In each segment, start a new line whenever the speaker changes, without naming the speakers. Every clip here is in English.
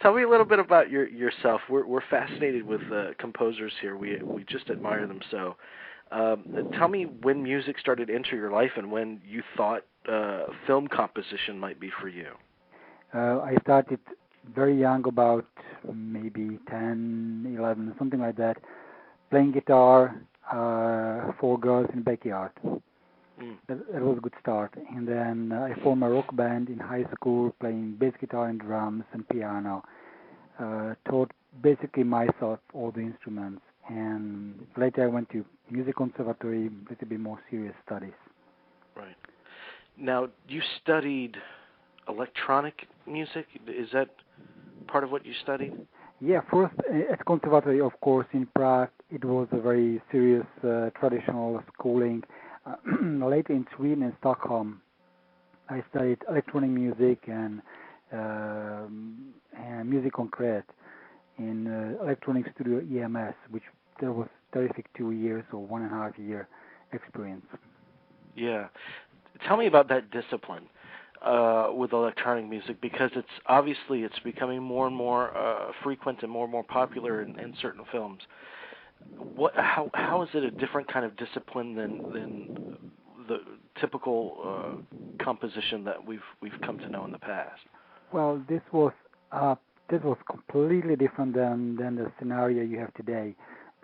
Tell me a little bit about yourself. We're fascinated with composers here. We just admire them so. Tell me when music started to enter your life and when you thought film composition might be for you.
I started very young, about maybe 10, 11, something like that, playing guitar for girls in the backyard.
Mm.
That was a good start. And then I formed a rock band in high school, playing bass guitar and drums and piano. Taught basically myself all the instruments. And later I went to music conservatory, a little bit more serious studies.
Right. Now, you studied electronic music. Is that part of what you studied?
Yeah, first at conservatory, of course, in Prague, it was a very serious traditional schooling. Later in Sweden and Stockholm, I studied electronic music and music concrete in electronic studio EMS, which there was terrific 2 years or 1.5 year experience.
Yeah. Tell me about that discipline with electronic music, because it's becoming more and more frequent and more popular in certain films. How is it a different kind of discipline than the typical composition that we've come to know in the past?
Well, this was completely different than the scenario you have today.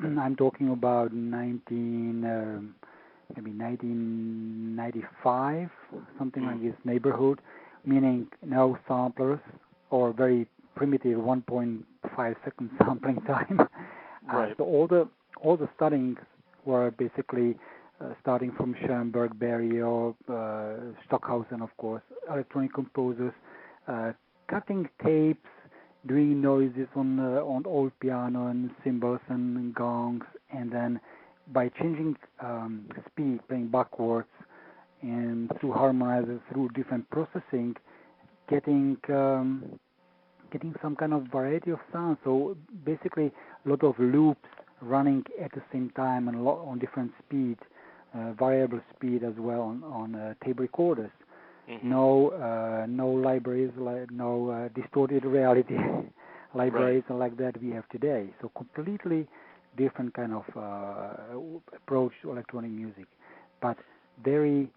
I'm talking about maybe 1995, something like this neighborhood, meaning no samplers or very primitive 1.5 second sampling time.
Right.
So all the studyings were basically starting from Schoenberg, Berio, Stockhausen, of course, electronic composers, cutting tapes, doing noises on old piano and cymbals and gongs, and then by changing speed, playing backwards, and through harmonizers, through different processing, getting some kind of variety of sounds. So basically, a lot of loops running at the same time and on different speeds, variable speed as well on tape recorders.
Mm-hmm.
No libraries, no distorted reality libraries like that we have today. So completely different kind of approach to electronic music, but very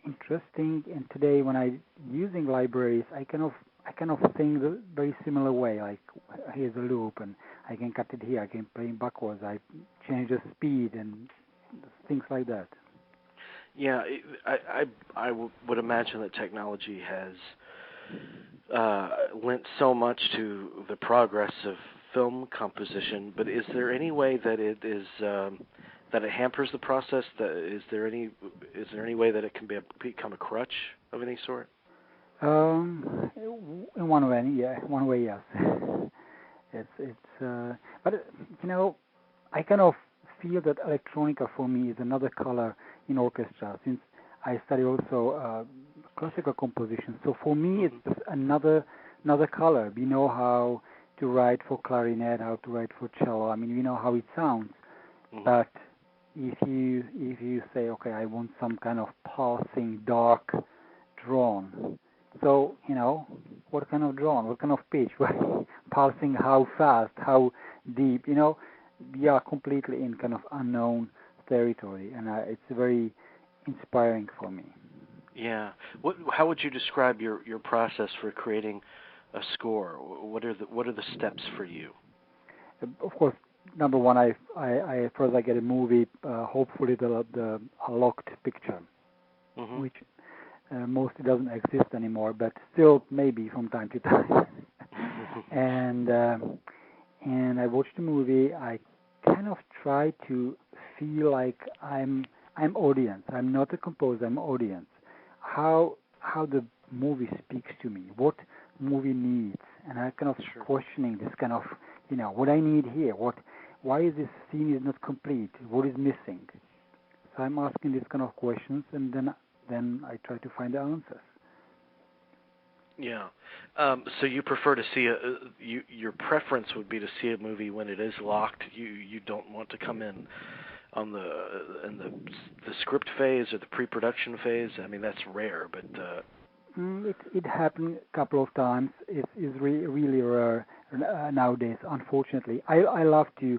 interesting. And today, when I using libraries, I kind of think the very similar way. Like, here's a loop, and I can cut it here. I can play it backwards. I change the speed and things like that.
Yeah, I would imagine that technology has lent so much to the progress of film composition. But is there any way that it is that it hampers the process? Is there any way that it can become a crutch of any sort?
In one way, yeah. One way, yes. But I kind of feel that electronica for me is another color in orchestra, since I study also classical composition. So for me, it's another color. We know how to write for clarinet, how to write for cello. I mean, we know how it sounds. Mm-hmm. But if you say, okay, I want some kind of pulsing, dark drone. So, what kind of drone, what kind of pitch, pulsing, how fast, how deep, we are completely in kind of unknown territory, and it's very inspiring for me.
Yeah. How would you describe your process for creating a score? What are the steps for you?
Of course, number one, I first I get a movie, hopefully the locked picture,
mm-hmm.
which mostly doesn't exist anymore, but still maybe from time to time. And I watch the movie. I kind of try to feel like I'm audience. I'm not a composer. I'm audience. How the movie speaks to me. What movie needs, and I kind of questioning this kind of what I need here. Why is this scene is not complete? What is missing? So I'm asking these kind of questions, and then I try to find the answers.
Yeah. So you prefer to see your preference would be to see a movie when it is locked. You don't want to come in on the script phase or the pre-production phase. I mean, that's rare, but
It happened a couple of times. It's really rare nowadays. Unfortunately, I love to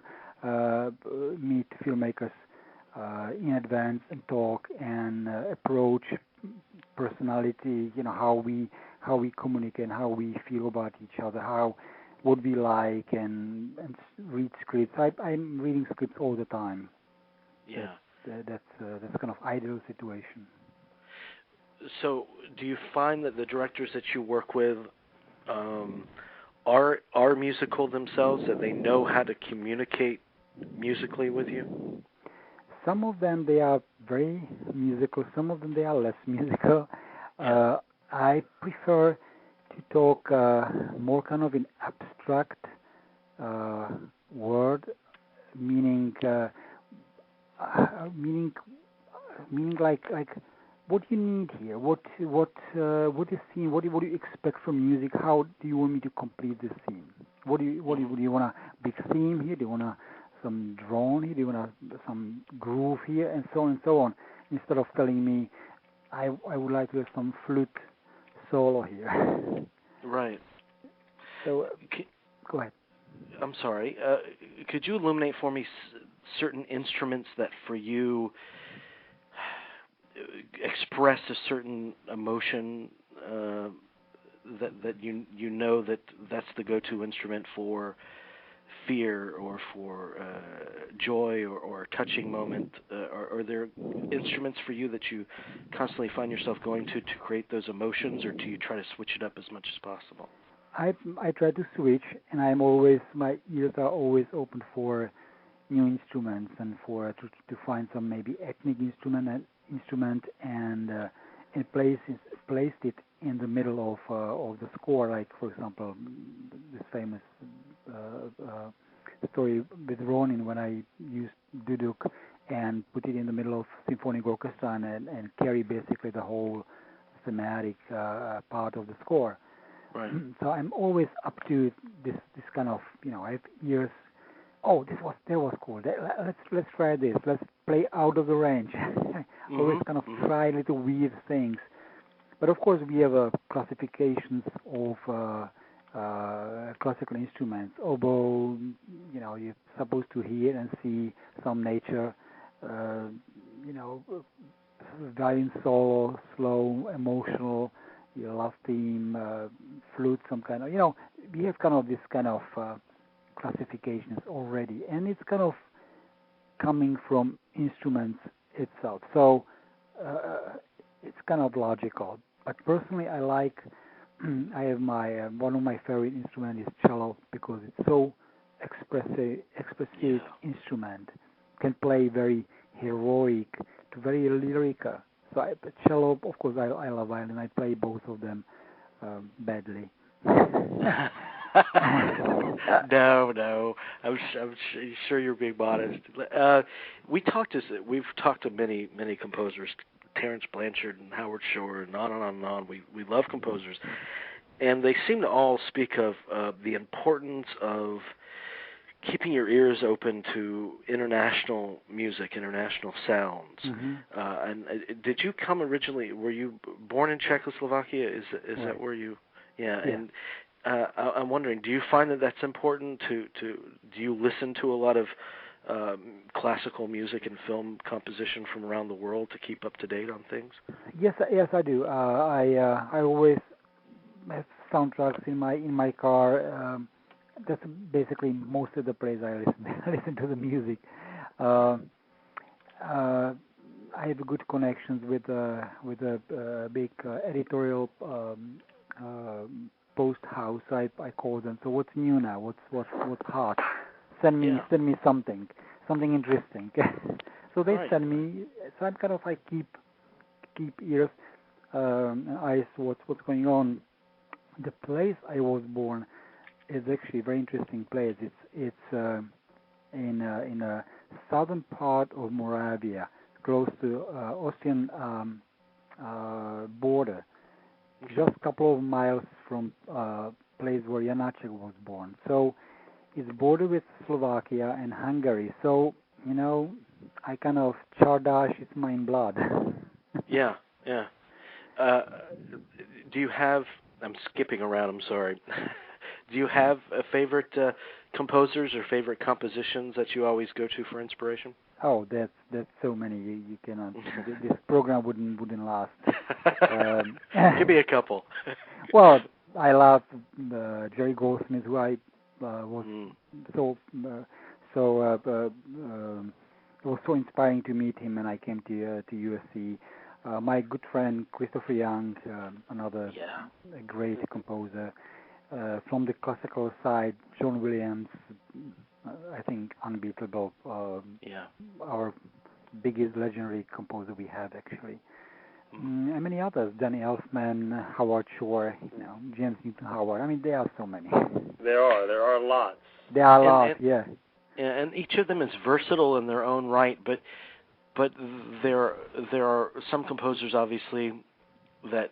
meet filmmakers in advance and talk and approach personality. You know how we communicate and how we feel about each other, how what we like and read scripts. I'm reading scripts all the time.
Yeah.
That's kind of ideal situation.
So, do you find that the directors that you work with are musical themselves, that they know how to communicate musically with you?
Some of them they are very musical. Some of them they are less musical.
Yeah.
I prefer to talk more kind of in abstract word, meaning meaning like what do you need here? What is scene? What do you expect from music? How do you want me to complete this scene? Do you want a big theme here? Do you want some drone here? Do you want some groove here? And so on and so on. Instead of telling me, I would like to have some flute solo here.
Right.
So go ahead.
I'm sorry. Could you illuminate for me certain instruments that for you express a certain emotion, that you know that's the go-to instrument for fear or for joy or a touching moment? Are there instruments for you that you constantly find yourself going to create those emotions, or do you try to switch it up as much as possible?
I try to switch, and my ears are always open for new instruments and for to find some maybe ethnic instrument and placed it in the middle of the score. Like for example, this famous story with Ronin, when I used duduk and put it in the middle of symphonic orchestra and carry basically the whole thematic part of the score.
Right.
So I'm always up to this kind of, I have ears. Oh, that was cool. Let's try this. Let's play out of the range. Always kind of try little weird things. But of course we have classifications of classical instruments. Oboe, you're supposed to hear and see some nature. Violin solo, slow, emotional. Your love theme, flute, some kind of, we have kind of this kind of classifications already, and it's kind of coming from instruments itself. So it's kind of logical. But personally, I like. I have one of my favorite instruments is cello because it's so expressive instrument. Can play very heroic to very lyrical. So cello, of course, I love violin. I play both of them badly.
No. I'm sure you're being modest. We've talked to many composers, Terence Blanchard and Howard Shore, and on and on and on. We love composers, and they seem to all speak of the importance of keeping your ears open to international music, international sounds.
Mm-hmm.
And did you come originally? Were you born in Czechoslovakia? Is
right.
that where you? Yeah. And I'm wondering, do you find that that's important? Do you listen to a lot of classical music and film composition from around the world to keep up to date on things?
Yes, I do. I always have soundtracks in my car. That's basically most of the place I listen to the music. I have good connections with a big editorial post house. I call them. So what's new now? What's hot? Send me something interesting. So they send me. So I'm kind of like keep ears and eyes. What's going on? The place I was born is actually a very interesting place. It's in a southern part of Moravia, close to Austrian border, just a couple of miles from place where Janáček was born. So it's border with Slovakia and Hungary. So I kind of Chardash is my blood.
Yeah. do you have? I'm skipping around. I'm sorry. Do you have a favorite composers or favorite compositions that you always go to for inspiration?
Oh, that's so many. You cannot. This program wouldn't last.
Give me a couple.
Well, I love Jerry Goldsmith, who I was so it was so inspiring to meet him, and I came to USC. My good friend Christopher Young, another great composer. From the classical side, John Williams, I think unbeatable. Our biggest legendary composer we have actually. And many others, Danny Elfman, Howard Shore, James Newton Howard. I mean, there are so many.
There are lots.
There are lots, yeah.
And each of them is versatile in their own right, but there are some composers obviously that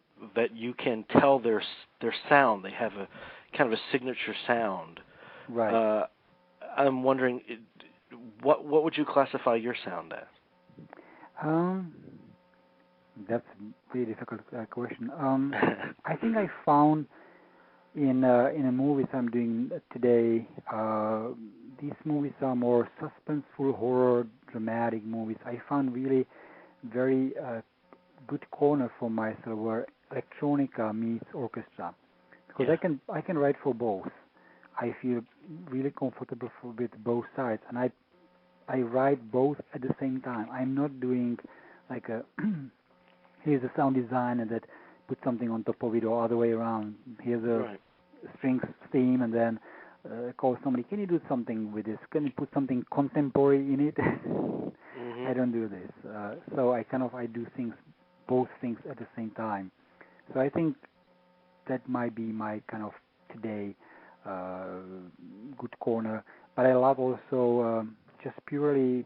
you can tell their sound. They have a kind of a signature sound.
Right.
I'm wondering, what would you classify your sound as?
That's a really difficult question. I think I found in a movies I'm doing today, these movies are more suspenseful, horror, dramatic movies. I found really very good corner for myself where electronica meets orchestra, because I can write for both. I feel really comfortable with both sides, and I write both at the same time. I'm not doing like a here's a sound designer that puts something on top of it, or other way around. Here's a strings theme, and then call somebody, can you do something with this? Can you put something contemporary in it? I don't do this. So I do both things at the same time. So I think that might be my kind of today good corner. But I love also just purely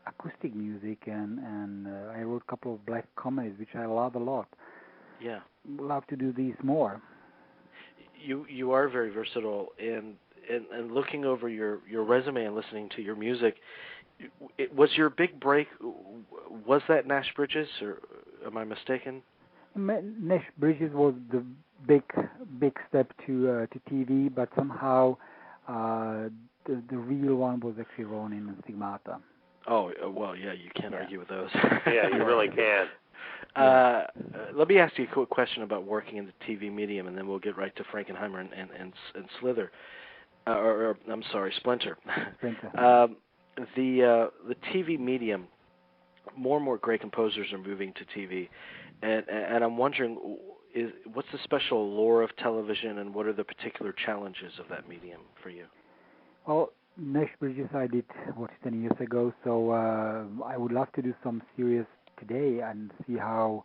acoustic music, and I wrote a couple of black comedies, which I love a lot.
Yeah.
Love to do these more.
You are very versatile, and looking over your resume and listening to your music, was your big break, was that Nash Bridges, or am I mistaken?
Nash Bridges was the big step to TV, but somehow the real one was actually Ronin and Stigmata.
Oh, well, yeah, you can't argue with those.
Yeah, you really can't.
Let me ask you a quick question about working in the TV medium, and then we'll get right to Frankenheimer and Slither, or I'm sorry, Splinter.
Splinter.
The TV medium, more and more great composers are moving to TV, and I'm wondering, what's the special lore of television, and what are the particular challenges of that medium for you?
Well, Nash Bridges I did 10 years ago, so I would love to do some series today and see how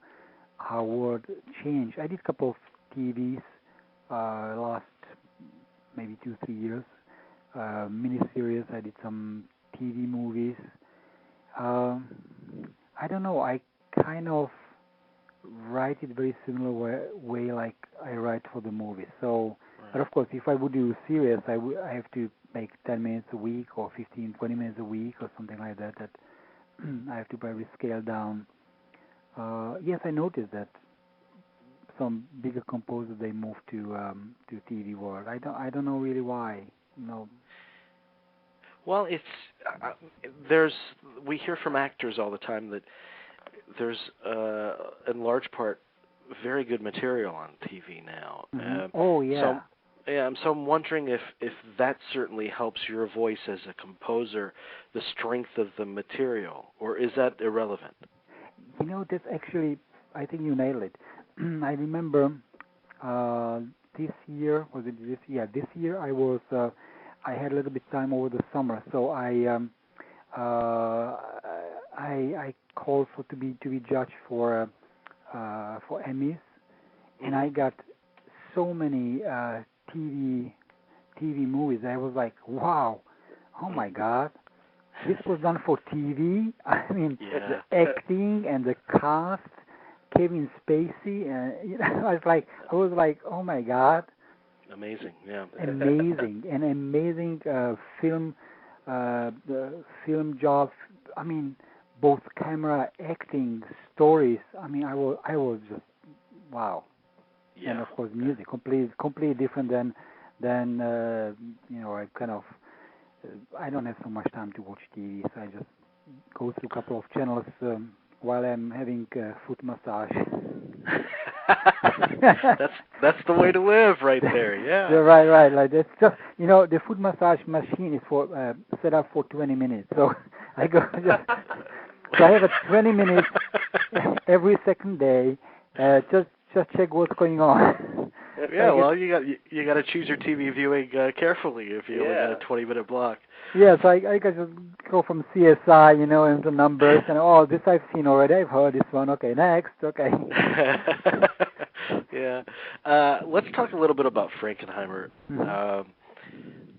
world changed. I did a couple of TVs last maybe 2-3 years, miniseries. I did some TV movies. I don't know. I kind of write it very similar way like I write for the movies. So, but of course, if I would do a series, I have to make 10 minutes a week or 15, 20 minutes a week or something like that. That I have to probably scale down. Yes, I noticed that some bigger composers they move to TV world. I don't know really why. No.
Well, we hear from actors all the time that there's in large part very good material on TV now.
Oh yeah.
So I'm wondering if that certainly helps your voice as a composer, the strength of the material, or is that irrelevant?
That's actually, I think you nailed it. I remember this year, was it this year? This year I had a little bit time over the summer, so I called to be judged for Emmys, and I got so many TV movies. I was like, wow, oh my God, this was done for TV. I mean, the acting and the cast, Kevin Spacey, and I was like, oh my God,
amazing, yeah,
an amazing film job. I mean, both camera, acting, stories. I mean, I was just wow. and of course music, completely different than I kind of I don't have so much time to watch TV, so I just go through a couple of channels while I'm having foot massage.
that's the way to live, right there. Yeah.
Right. Like that's just the foot massage machine is for set up for 20 minutes, so I go just. So I have a 20 minutes every second day. Just check what's going on.
Yeah, well, you got to choose your TV viewing carefully if you only got a 20-minute block.
Yeah, so I can just go from CSI, into numbers, and this I've seen already. I've heard this one. Okay, next. Okay.
Yeah. Let's talk a little bit about Frankenheimer.
Mm-hmm.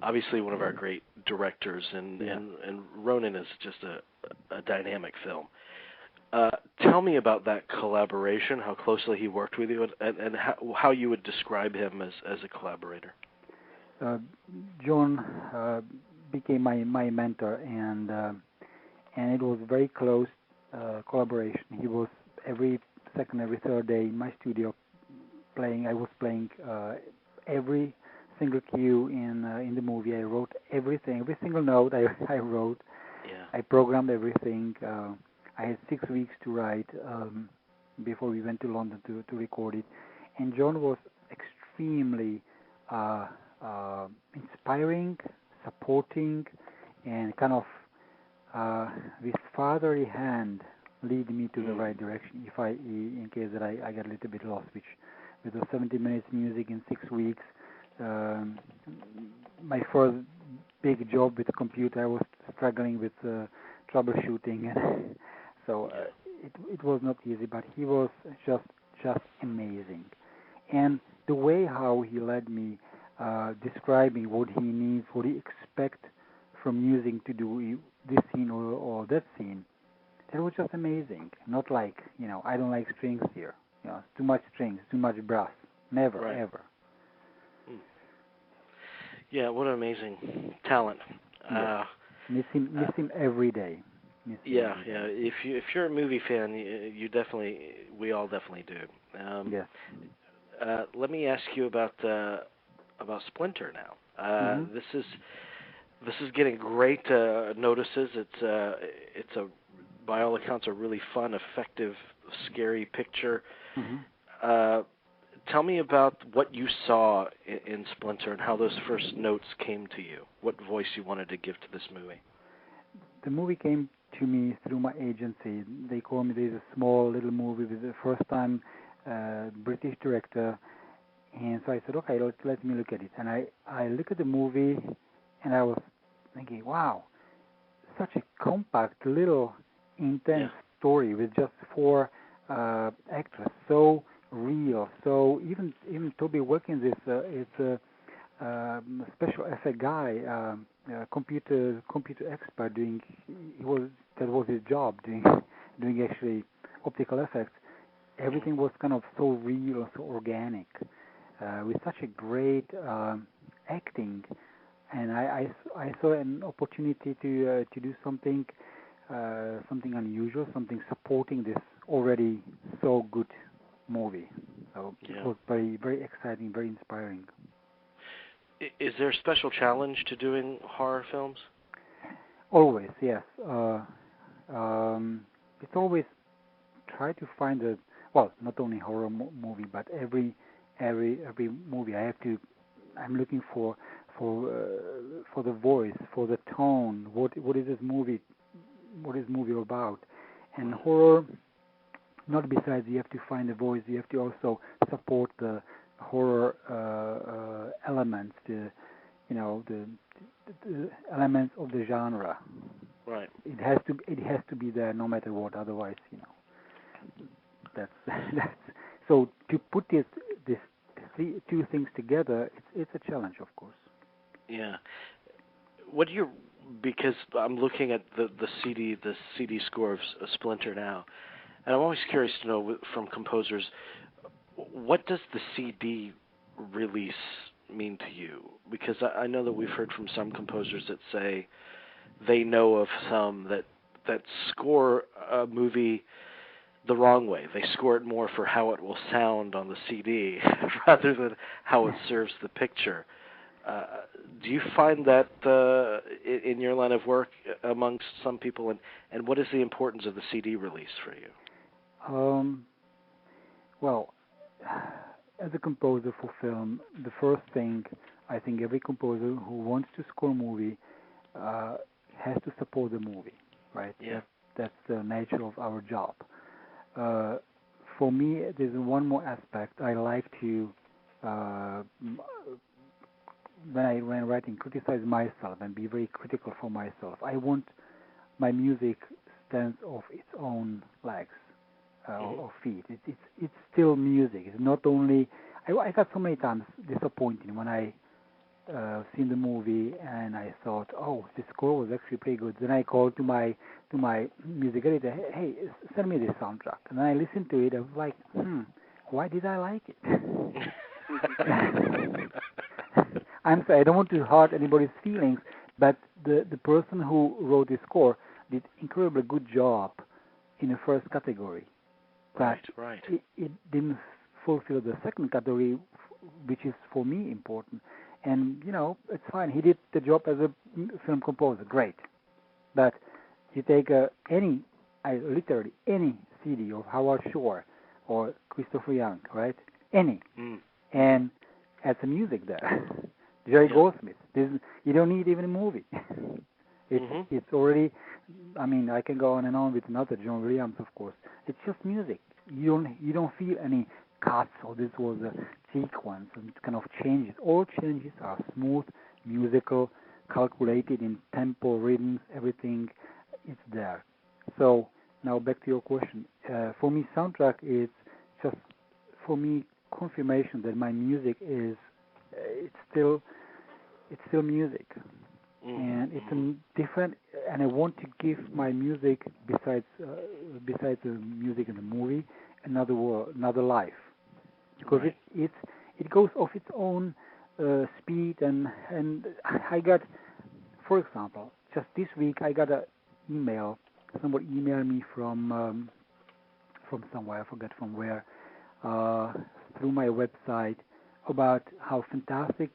Obviously, one of our great directors, and Ronin is just a dynamic film. Tell me about that collaboration, how closely he worked with you, and how you would describe him as a collaborator.
John became my mentor, and it was very close collaboration. He was every second, every third day in my studio playing. I was playing every single cue in the movie. I wrote everything, every single note I wrote.
Yeah.
I programmed everything. I had 6 weeks to write before we went to London to record it. And John was extremely inspiring, supporting, and kind of with fatherly hand lead me to the right direction in case that I get a little bit lost, which with the 70 minutes music in 6 weeks, my first big job with the computer, I was struggling with troubleshooting, and so it was not easy, but he was just amazing. And the way how he led me, describing what he needs, what he expects from music to do this scene or that scene, that was just amazing. Not like, I don't like strings here. Too much strings, too much brass. Never, ever.
Yeah, what an amazing talent.
Yeah. Miss him every day.
Yeah. If you're a movie fan, we all definitely do.
Yes.
Let me ask you about Splinter now. This is getting great notices. It's by all accounts a really fun, effective, scary picture. Tell me about what you saw in Splinter and how those first notes came to you. What voice you wanted to give to this movie.
The movie came to me through my agency. They called me. There's a small little movie with the first time British director, and so I said, okay, let me look at it. And I look at the movie, and I was thinking, wow, such a compact, little, intense story with just 4 actors. So real. So even Toby Wilkins is a special effect guy, computer expert that was his job doing actually optical effects. Everything was kind of so real, so organic, with such a great acting, and I saw an opportunity to do something unusual, something supporting this already so good movie. So it was very, very exciting, very inspiring.
Is there a special challenge to doing horror films?
Always, yes. It's always try to find not only horror movie, but every movie I'm looking for the voice, for the tone. What is this movie about? And horror, not besides you have to find the voice, you have to also support the horror elements, the elements of the genre.
Right.
It has to be there no matter what. Otherwise, that's so to put this two things together. It's a challenge, of course.
Yeah. Because I'm looking at the CD score of Splinter now, and I'm always curious to know from composers, what does the CD release mean to you? Because I know that we've heard from some composers that say they know of some that score a movie the wrong way. They score it more for how it will sound on the CD rather than how it serves the picture. Do you find that in your line of work amongst some people, and what is the importance of the CD release for you?
Well, as a composer for film, the first thing I think every composer who wants to score a movie has to support the movie, right?
Yeah.
That's the nature of our job. For me, there's one more aspect. I like to, when writing, criticize myself and be very critical for myself. I want my music stands of its own legs or feet. It's still music. It's not only. I got so many times disappointed when I seen the movie and I thought, oh, the score was actually pretty good. Then I called to my music editor, hey, send me this soundtrack. And then I listened to it. I was like, why did I like it? I'm sorry, I don't want to hurt anybody's feelings, but the person who wrote the score did incredibly good job in the first category. But
right.
It didn't fulfill the second category, which is for me important. And, it's fine. He did the job as a film composer. Great. But you take literally any CD of Howard Shore or Christopher Young, right? Any. And add some music there. Jerry Goldsmith. You don't need even a movie. It's already, I can go on and on with another John Williams, of course. It's just music. You don't feel any cuts or this was a sequence and kind of changes. All changes are smooth, musical, calculated in tempo, rhythms, everything. It's there. So now back to your question. For me, soundtrack is just for me confirmation that my music is it's still music. And it's a different, and I want to give my music besides the music in the movie another life, because it goes off its own speed, and I got, for example, just this week I got an email. Somebody emailed me from somewhere, I forget from where, through my website about how fantastic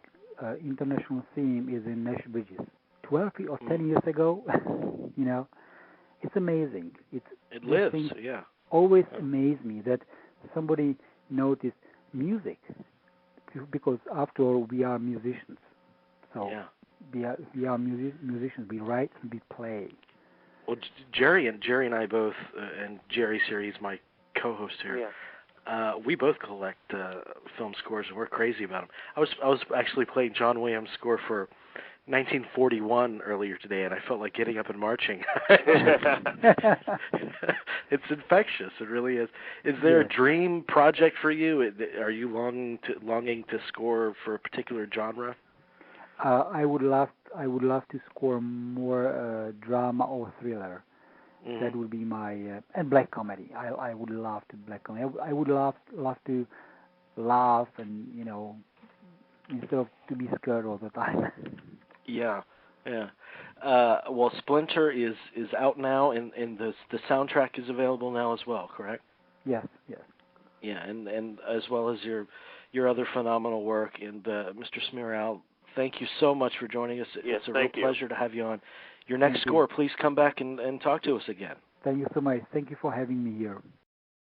international theme is in Nash Bridges. 12 or 10 years ago, it's amazing. It
lives, yeah.
Always amazed me that somebody noticed music, because after all, we are musicians. So we are musicians. We write and we play.
Well, Jerry and I both, and Jerry's here, he's my co-host here.
Yeah.
We both collect film scores, and we're crazy about them. I was actually playing John Williams' score for 1941 earlier today, and I felt like getting up and marching. It's infectious. It really is. Is there a dream project for you? Are you longing to score for a particular genre?
I would love to score more drama or thriller. That would be my and black comedy. I would love to black comedy. I would love to laugh and instead of to be scared all the time.
Yeah. Well, Splinter is out now, and the soundtrack is available now as well, correct?
Yes.
Yeah, and as well as your other phenomenal work. And Mr. Cmiral, thank you so much for joining us.
Yes,
it's a real pleasure to have you on. Your next score, please come back and talk to us again.
Thank you so much. Thank you for having me here.